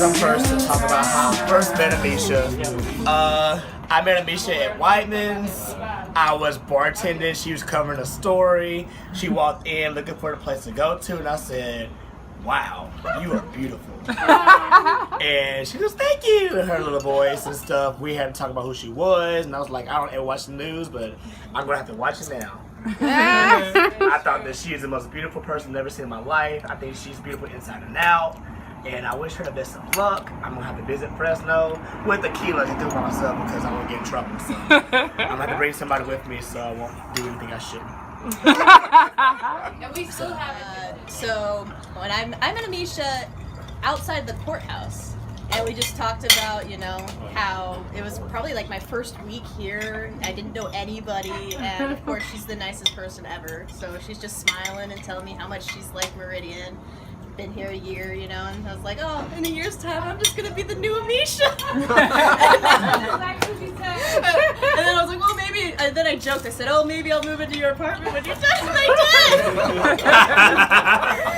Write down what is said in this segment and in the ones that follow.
I'm first to talk about how I first met Amicia. I met Amicia at Whiteman's. I was bartending. She was covering a story. She walked in looking for a place to go to, and I said, "Wow, you are beautiful." And she goes, "Thank you," in her little voice and stuff. We had to talk about who she was, and I was like, "I don't ever watch the news, but I'm gonna have to watch it now." I thought that she is the most beautiful person I've ever seen in my life. I think she's beautiful inside and out. And I wish her the best of luck. I'm gonna have to visit Fresno with tequila to do by myself because I won't get in trouble. So I'm gonna have to bring somebody with me so I won't do anything I shouldn't. And we still have so when I met Amicia outside the courthouse, and we just talked about, you know, how it was probably like my first week here. I didn't know anybody, and of course she's the nicest person ever. So she's just smiling and telling me how much she's like Meridian. Been here a year, you know, and I was like, oh, in a year's time, I'm just gonna be the new Amicia. And then I was like, well, maybe. And then I joked. I said, oh, maybe I'll move into your apartment when you're done. And I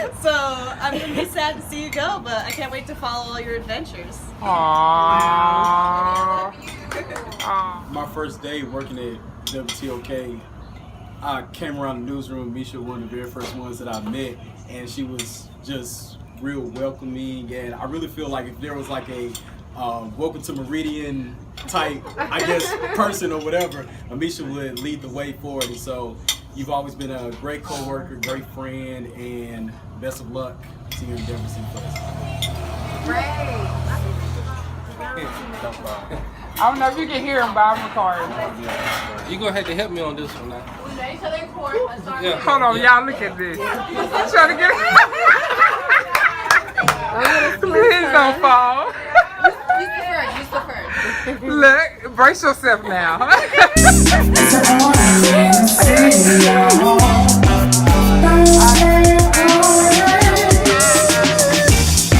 did. So I'm gonna be sad to see you go, but I can't wait to follow all your adventures. Aww. My first day working at WTOK, I came around the newsroom. Amicia, one of the very first ones that I met, and she was just real welcoming. And I really feel like if there was like a welcome to Meridian type, I guess, person or whatever, Amicia would lead the way forward. And so you've always been a great co-worker, great friend, and best of luck to you in Denver City Fest. I don't know if you can hear him, but I'm recording. You're going to have to help me on this one now. We know each other in court. Yeah. Hold on, y'all, look at this. I'm trying to get Please don't fall. Use the first. Look, brace yourself now.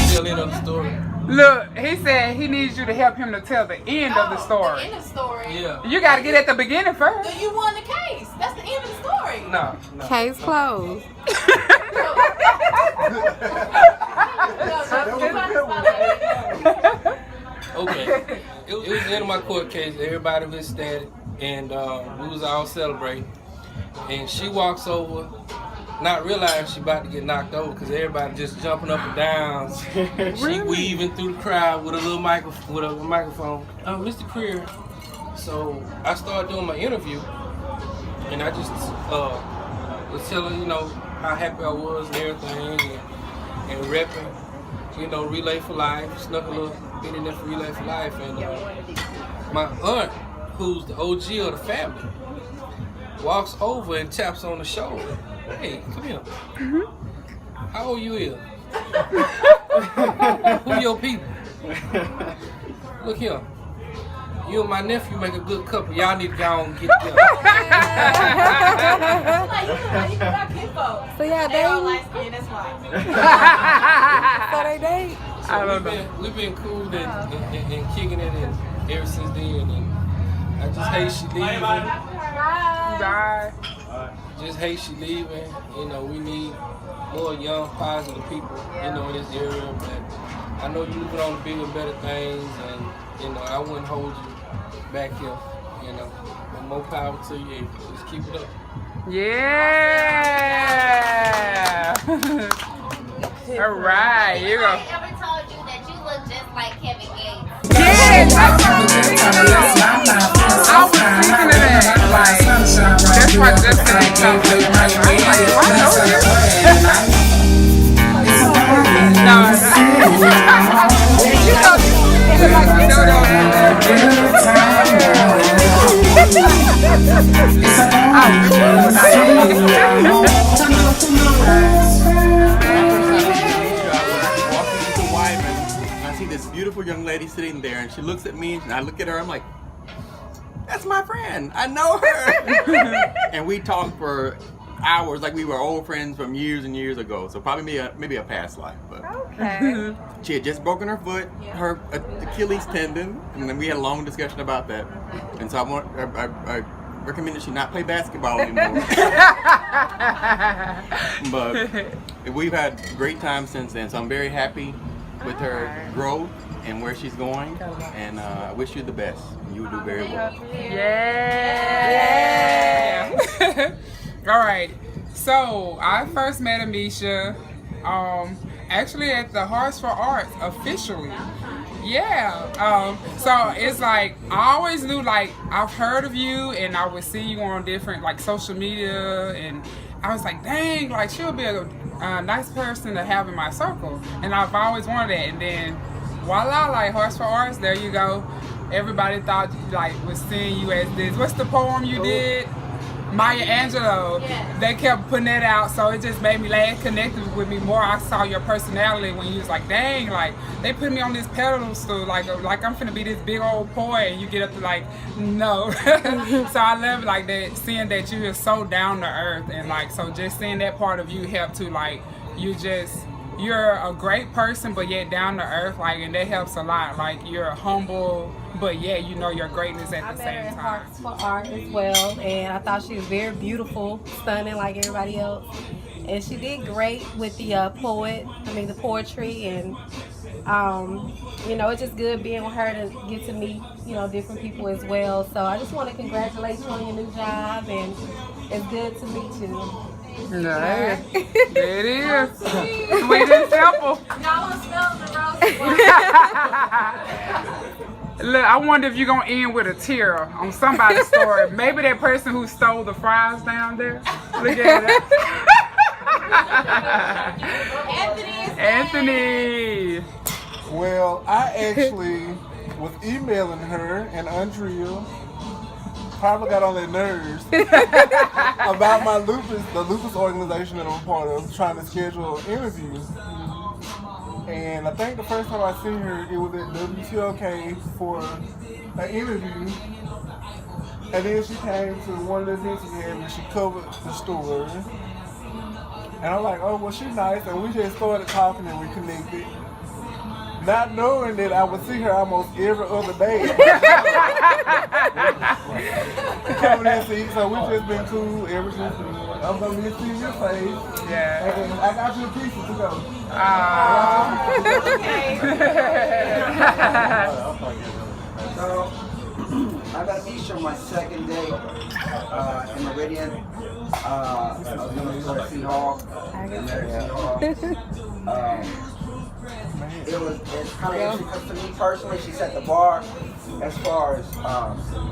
Still in on the story. Look, he said he needs you to help him to tell the end of the story. The end of the story. Yeah. You got to get at the beginning first. You won the case. That's the end of the story. No. Case closed. Okay. It was the end of my court case. Everybody was ecstatic, and we was all celebrating. And she walks over, not realizing she about to get knocked over because everybody just jumping up and down. She weaving through the crowd with a little microphone. Mr. Creer. So I started doing my interview, and I just was telling, you know, how happy I was and everything, and repping, you know, Relay for Life, snuck a little bit in there for Relay for Life, and my aunt, who's the OG of the family, walks over and taps on the shoulder. Hey, come here. How old you is? Who your people? Look here. You and my nephew make a good couple. Y'all need to go and get together. So yeah, They all light skin, that's why. So they date. I don't know. We've been cool and kicking it in ever since then. And I just hate she leaving. Bye. Just hate she leaving. You know, we need more young, positive people, you know, in this area. But I know you're looking on the bigger, better things, and you know, I wouldn't hold you back here. You know, but more power to you. Just keep it up. Yeah. All right, you go. Ever told you that you look just like Kevin Gates? Yes, I was thinking of that. Like, that's what just said something. I know you. No, you know, like you know I see this beautiful young lady sitting there, and she looks at me, and I look at her. I'm like, "That's my friend. I know her." And we talked for hours, like we were old friends from years and years ago. So probably maybe a past life. But Okay. she had just broken her foot, her Achilles tendon, and then we had a long discussion about that. And so I recommended she not play basketball anymore. But we've had great times since then. So I'm very happy with her growth and where she's going. And I wish you the best. You will do very well. Yeah. All right. So I first met Amicia actually at the Hearts for Arts officially. Yeah. So it's like I always knew, like, I've heard of you and I would see you on different like social media, and I was like, dang, like she'll be a nice person to have in my circle, and I've always wanted that. And then voila, like Hearts for Arts, there you go. Everybody thought like was seeing you as this. What's the poem you did? Maya Angelou. Yeah. They kept putting that out, so it just made me laugh, connected with me more. I saw your personality when you was like, dang, like they put me on this pedestal, like I'm finna be this big old poet, and you get up to like, no. So I love like that, seeing that you are so down to earth, and like, so just seeing that part of you helped to like, you're a great person, but yet down to earth, like, and that helps a lot. Like, you're humble, but yet you know your greatness at the same time. Hearts for Art as well, and I thought she was very beautiful, stunning like everybody else. And she did great with the the poetry, and you know, it's just good being with her to get to meet, you know, different people as well. So I just want to congratulate you on your new job, and it's good to meet you. No, there it is. Sweet and simple. Look, I wonder if you're going to end with a tear on somebody's story. Maybe that person who stole the fries down there. Look at it. Anthony. Well, I actually was emailing her and Andrea. Probably got on their nerves about the lupus organization that I'm part of, trying to schedule interviews. And I think the first time I seen her, it was at WTOK for an interview. And then she came to one of the events we had and she covered the story. And I'm like, oh, well, she's nice. And we just started talking and we connected. Not knowing that I would see her almost every other day. Coming in to eat, so we've just been cool ever since then. I'm going to see your face. Yeah. And I got you a piece to go. So, I got Amicia on my second day in Meridian. I was going to City Hall. It's kind of interesting because to me personally, she set the bar as far as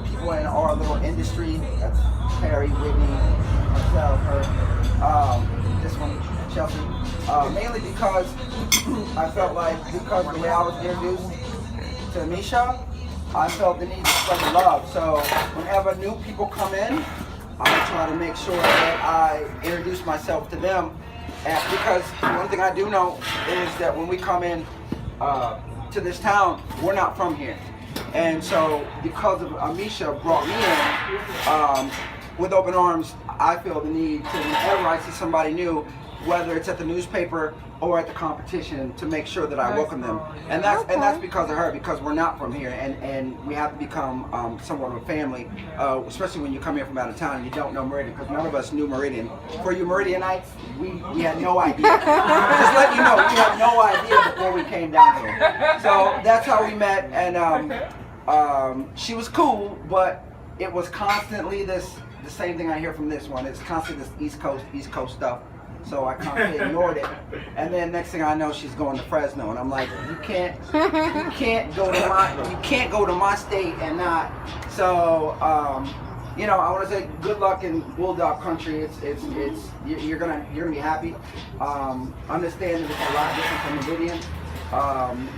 people in our little industry. That's Perry, Whitney, myself, her, this one, Chelsea. Mainly because I felt like because of the way I was introduced to Amicia, I felt the need to spread the love. So whenever new people come in, I try to make sure that I introduce myself to them. And because one thing I do know is that when we come in to this town, we're not from here. And so because of Amicia brought me in, with open arms, I feel the need to, whenever I see somebody new, whether it's at the newspaper or at the competition, to make sure that I welcome them. And that's because of her, because we're not from here, and we have to become somewhat of a family, especially when you come here from out of town and you don't know Meridian, because none of us knew Meridian. For you Meridianites, we had no idea. Just let you know, we had no idea before we came down here. So that's how we met, and she was cool, but it was constantly the same thing I hear from this one. It's constantly this East Coast stuff. So I constantly ignored it, and then next thing I know, she's going to Fresno, and I'm like, you can't go to my state and not. So you know, I want to say good luck in Bulldog Country. You're gonna be happy. Understand that it's a lot different from Meridian.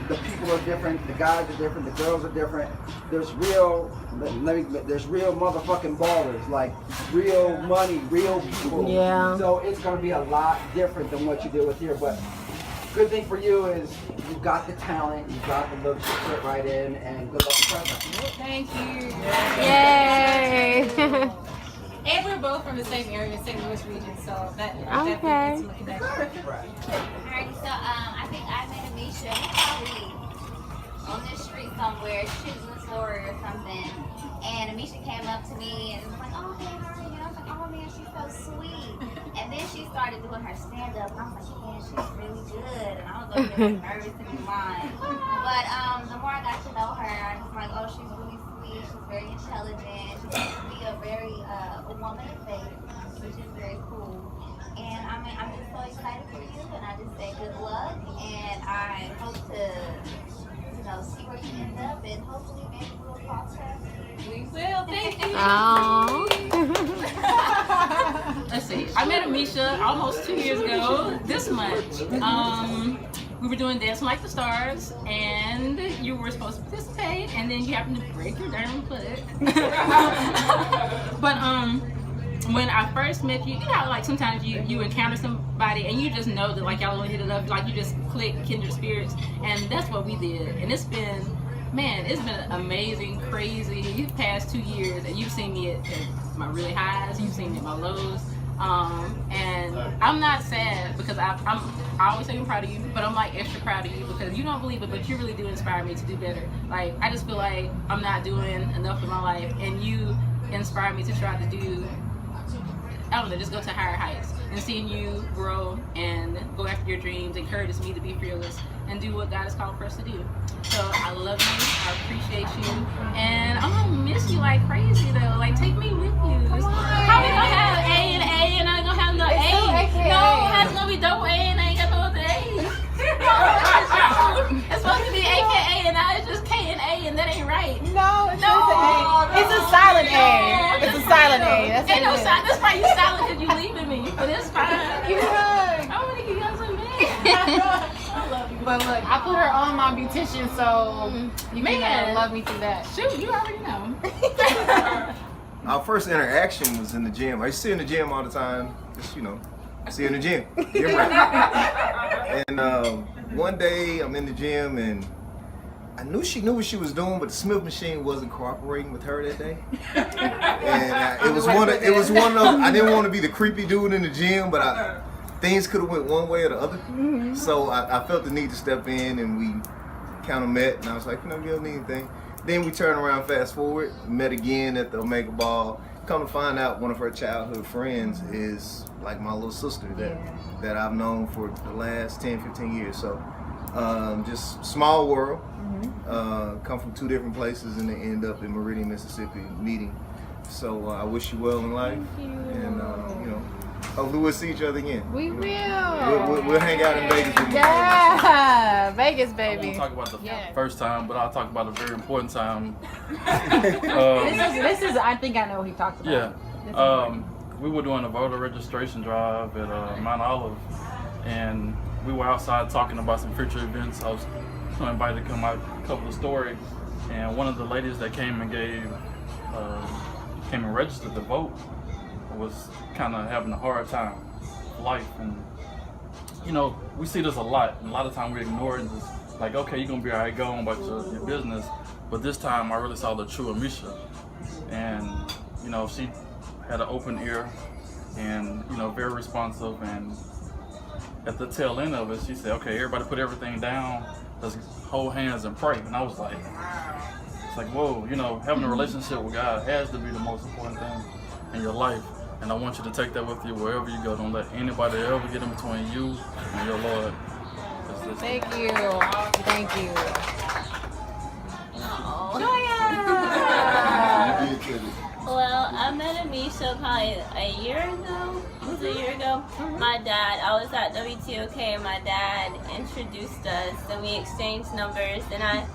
The people are different, the guys are different, the girls are different. There's real motherfucking ballers, like real money, real people. Yeah. So it's gonna be a lot different than what you deal with here. But good thing for you is you got the talent, you got the looks to fit right in, and good luck present. Thank you. Yay! And we're both from the same area, St. Louis region, so that okay. definitely gets some connection. Alright, so I think I met Amicia probably on the street somewhere shooting a story or something, and Amicia came up to me and was like, "Oh, hey, how are you?" And I was like, "Oh man, she's so sweet." And then she started doing her stand-up, and I was like, "Man, she's really good." And I was like, really nervous to be lying. But the more I got to know her, I was like, "Oh, she's really sweet. She's very intelligent. She seems to be a very a woman of faith, which is very cool." And I mean, I'm just so excited for you, and I just say good luck, and I hope to, see where you end up, and hopefully maybe we'll podcast. We will, thank you. Let's see. I met Amicia almost 2 years ago this month. We were doing Dancing Like the Stars, and you were supposed to participate, and then you happened to break your darn foot. But when I first met you, you know how like sometimes you encounter somebody and you just know that like y'all gonna hit it up, like you just click kindred spirits, and that's what we did. And it's been amazing, crazy past 2 years, and you've seen me at my really highs, you've seen me at my lows. And I'm not sad because I always say I'm proud of you, but I'm like extra proud of you because you don't believe it, but you really do inspire me to do better. Like I just feel like I'm not doing enough in my life, and you inspire me to try to do, I don't know, just go to higher heights. And seeing you grow and go after your dreams encourages me to be fearless and do what God has called for us to do. So I love you, I appreciate you, and I'm gonna miss you like crazy though. Like take me with you. How we gonna have A and A and I ain't gonna have no A? No, it's gonna be double A and I ain't got no other A. It's supposed to be AKA and now it's just K and A, and that ain't right. No, it's just A. It's a silent A. It's a silent A. That's ain't no silent. That's why you silent because you leaving me, but it's fine. You right. I want to give y'all some man. I love you. But look, I put her on my beautician, so you can love me through that. Shoot, you already know. Our first interaction was in the gym. I used to see her in the gym all the time. Just, see her in the gym. Gym rat. And one day I'm in the gym and I knew she knew what she was doing, but the Smith machine wasn't cooperating with her that day. And it was one of I didn't want to be the creepy dude in the gym, but things could have went one way or the other. Mm-hmm. So I felt the need to step in, and we kind of met, and I was like, you don't need anything. Then we turned around, fast forward, met again at the Omega Ball. Come to find out, one of her childhood friends is like my little sister that I've known for the last 10, 15 years. So just small world. Mm-hmm. Come from two different places and they end up in Meridian, Mississippi meeting. So I wish you well in life. Thank you. And hopefully we'll see each other again. We will. We'll hang out in Vegas with you. Yeah, Vegas, baby. I won't talk about the first time, but I'll talk about a very important time. This is, I think I know what he talked about. Yeah. We were doing a voter registration drive at Mount Olive, and we were outside talking about some future events. I was invited to come out and cover the story, and one of the ladies that came and came and registered to vote was kind of having a hard time with life. And we see this a lot, and a lot of times we ignore it and just like, okay, you're gonna be all right, go on about your business. But this time I really saw the true Amicia, and she had an open ear and very responsive, and at the tail end of it she said, okay, everybody put everything down, let's hold hands and pray. And I was like, it's like, whoa, having a relationship with God has to be the most important thing in your life, and I want you to take that with you wherever you go. Don't let anybody ever get in between you and your Lord. Thank you. Thank you. Well, I met Amicia probably a year ago. It was a year ago. My dad, I was at WTOK and my dad introduced us and we exchanged numbers, and I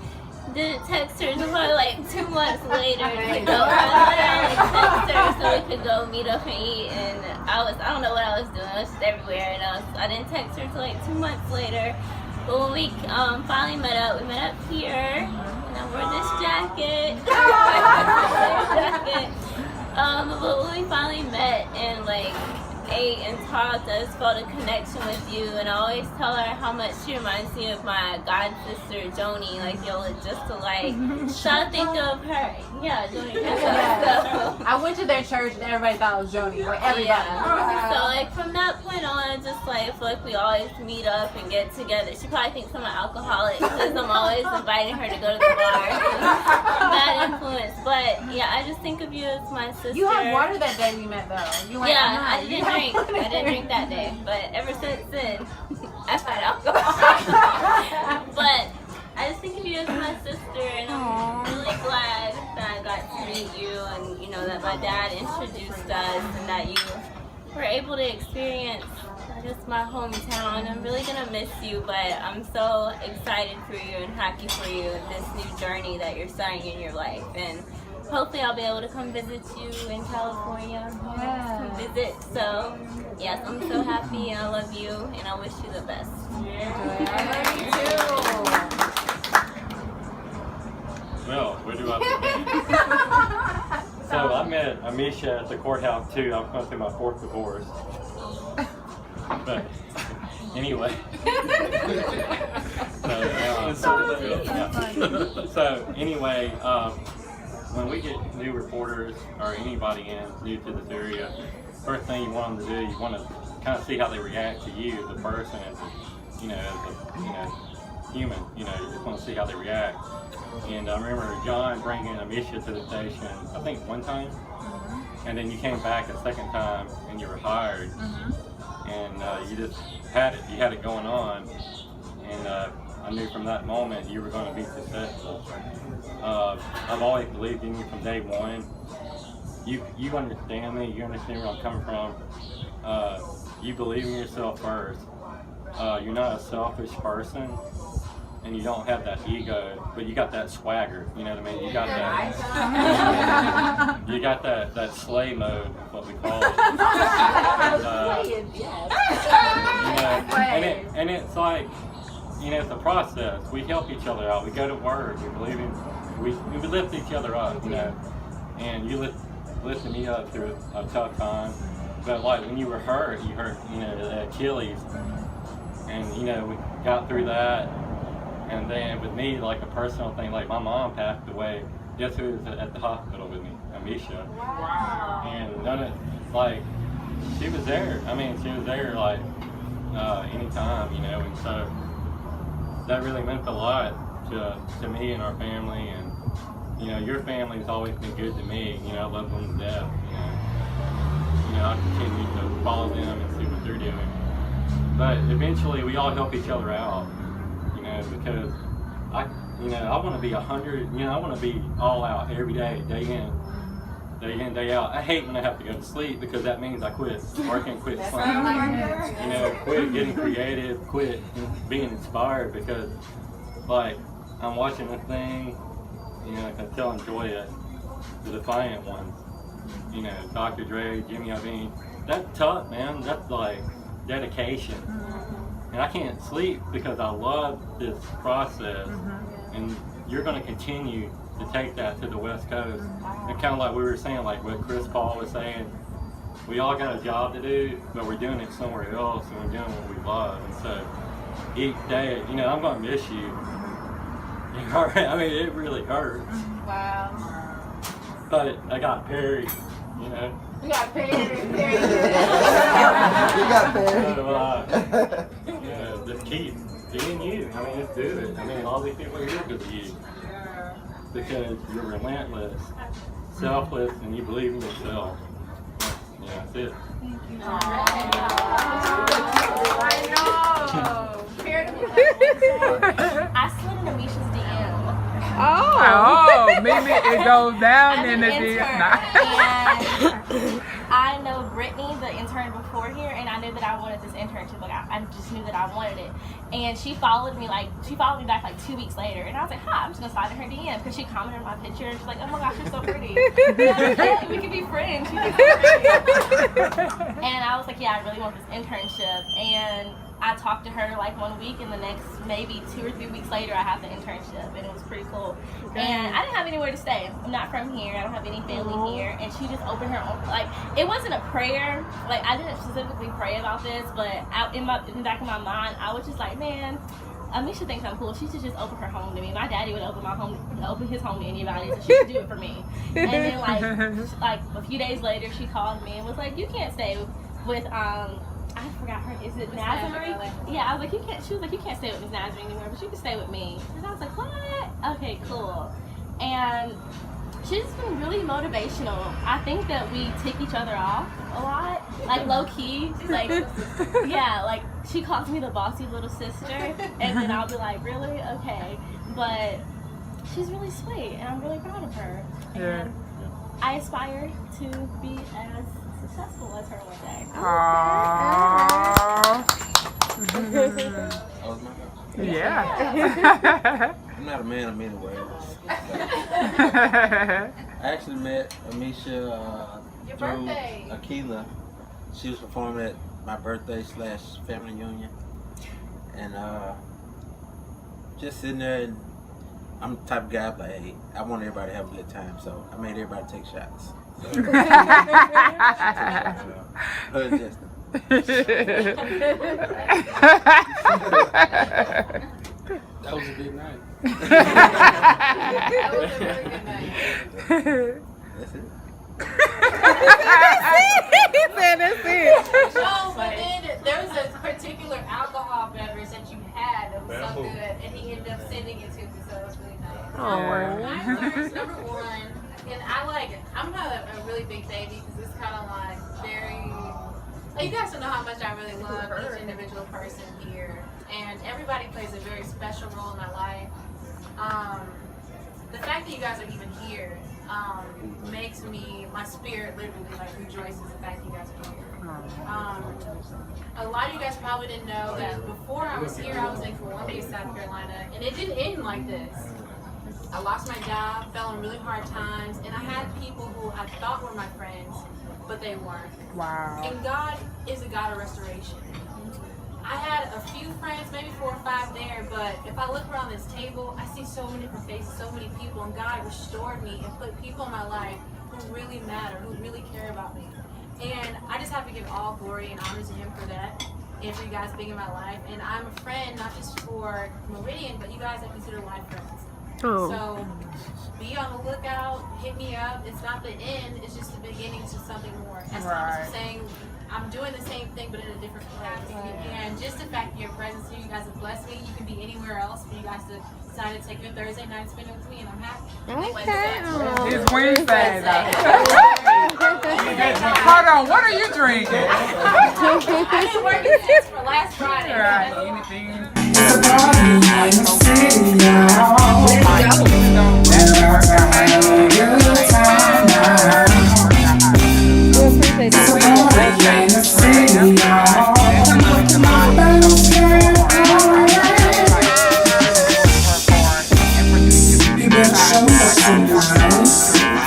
didn't text her until like 2 months later to go. I text her so we could go meet up and eat, and I don't know what I was doing. I was just everywhere, and I didn't text her until like 2 months later. But when we finally met up, we met up here, and I wore this jacket. But when we finally met, and like ate and talked, I just felt a connection with you, and I always tell her how much she reminds me of my god sister Joni. Like, y'all look just alike. So I think of her, yeah, Joni. So, I went to their church and everybody thought it was Joni. Like everybody. yeah. So like from that point on, just like I feel like we always meet up and get together. She probably thinks I'm an alcoholic because I'm always inviting her to go to the bar. Bad influence, but yeah, I just think of you as my sister. You had water that day we met though. You were like, yeah, I didn't drink. I didn't drink that day, but ever since then, I've had alcohol. But I just think of you as my sister, and I'm really glad that I got to meet you, and you know that my dad introduced us, and that you were able to experience just my hometown. I'm really gonna miss you, but I'm so excited for you and happy for you in this new journey that you're starting in your life, and hopefully I'll be able to come visit you in California. Yeah. Come visit. So yes, I'm so happy, and I love you, and I wish you the best. I love you too. Well, where do I begin? So I met Amicia at the courthouse too. I'm going through my 4th divorce. But anyway. So anyway, when we get new reporters or anybody new to this area, first thing you want them to do, you want to kind of see how they react to you as a person, as a human. You just want to see how they react. And I remember John bringing Amicia to the station, I think one time, and then you came back a second time and you were hired, and you just had it. You had it going on, and I knew from that moment you were going to be successful. I've always believed in you from day one. You understand me. You understand where I'm coming from. You believe in yourself first. You're not a selfish person. And you don't have that ego, but you got that swagger, you know what I mean? You got that, you got that slay mode, is what we call it. And it's like, it's a process. We help each other out. We go to work. We believe in, we lift each other up, and you lifted me up through a tough time. But like when you were hurt, you hurt, the Achilles, and we got through that. And then with me, like a personal thing, like my mom passed away. Guess who was at the hospital with me? Amicia. Wow. And none of, like, she was there. I mean, she was there like anytime, and so that really meant a lot to me and our family. And your family's always been good to me. I love them to death. I continue to follow them and see what they're doing. But eventually, we all help each other out. Because I want to be 100. I want to be all out every day, day in, day out. I hate when I have to go to sleep because that means I quit working, quit playing. Quit getting creative, quit being inspired because, like, I'm watching a thing. I can tell enjoy it. The Defiant Ones. Dr. Dre, Jimmy Iovine. That's tough, man. That's like dedication. And I can't sleep because I love this process, and you're going to continue to take that to the West Coast. And kind of like we were saying, like what Chris Paul was saying, we all got a job to do, but we're doing it somewhere else, and we're doing what we love. And so each day, I'm going to miss you. I mean, it really hurts. Wow. But I got Perry, You got paid. You got paid. Just keep being you. I mean, just do it. I mean, all these people are here because of you. Because you're relentless, selfless, and you believe in yourself. Yeah, that's it. I slid in Amicia's DM. Oh, maybe it goes down I'm in the an DM. intern, and I know Brittany, the intern before here, and I knew that I wanted this internship. Like I just knew that I wanted it. And she followed me back like 2 weeks later, and I was like, "Hi, I'm just gonna slide in her DM," because she commented on my picture. And she's like, "Oh my gosh, you're so pretty. Yeah, we could be friends." She's so pretty. And I was like, "Yeah, I really want this internship." And I talked to her like 1 week, and the next maybe 2 or 3 weeks later, I had the internship, and it was pretty cool. And I didn't have anywhere to stay. I'm not from here. I don't have any family here. And she just opened her own, like, it wasn't a prayer. Like, I didn't specifically pray about this, but in the back of my mind, I was just like, man, Amicia thinks I'm cool. She should just open her home to me. My daddy would open his home to anybody, so she should do it for me. And then like a few days later, she called me and was like, you can't stay with I forgot her. Is it Nazarene? Yeah, I was like, you can't. She was like, you can't stay with Miss Nazarene anymore, but you can stay with me. And I was like, what? Okay, cool. And she's been really motivational. I think that we tick each other off a lot, like low key. Like, yeah, like she calls me the bossy little sister, and then I'll be like, really? Okay, but she's really sweet, and I'm really proud of her. And I aspire to be as successful as her one day. Yeah. I'm not a man of many words. I actually met Amicia through Akila. She was performing at my birthday / family reunion, and just sitting there. And I'm the type of guy like, hey, I want everybody to have a good time, so I made everybody take shots. So, That was a big night. That was a really good night. That's it. He said that's it. No, but then there was a particular alcohol beverage that you had that was so good, and he ended up sending it to me, so it was really nice. Oh. Number one, and I'm not a really big baby because it's kind of like very. Like, you guys don't know how much I really love each individual person here, and everybody plays a very special role in my life. The fact that you guys are even here makes my spirit literally like rejoices. The fact that you guys are here. A lot of you guys probably didn't know that before I was here, I was in Columbia, South Carolina, and it didn't end like this. I lost my job, fell in really hard times, and I had people who I thought were my friends, but they weren't. Wow. And God is a God of restoration. I had a few friends, maybe 4 or 5 there, but if I look around this table, I see so many different faces, so many people, and God restored me and put people in my life who really matter, who really care about me. And I just have to give all glory and honor to Him for that, and for you guys being in my life. And I'm a friend, not just for Meridian, but you guys I consider life friends. Oh. So be on the lookout, hit me up. It's not the end, it's just the beginning to something more. As Thomas was saying, I'm doing the same thing but in a different place. And just the fact that your presence here, you guys have blessed me. You can be anywhere else for you guys to decide to take your Thursday night and spend it with me, and I'm happy. It's Wednesday though. Hold on, what are you drinking? I didn't work this for last Friday. Right, anything. It's a party in the city, y'all. Let's go. Have a good time now. It's a party in the city, y'all. Let's get alright. You better show us tonight.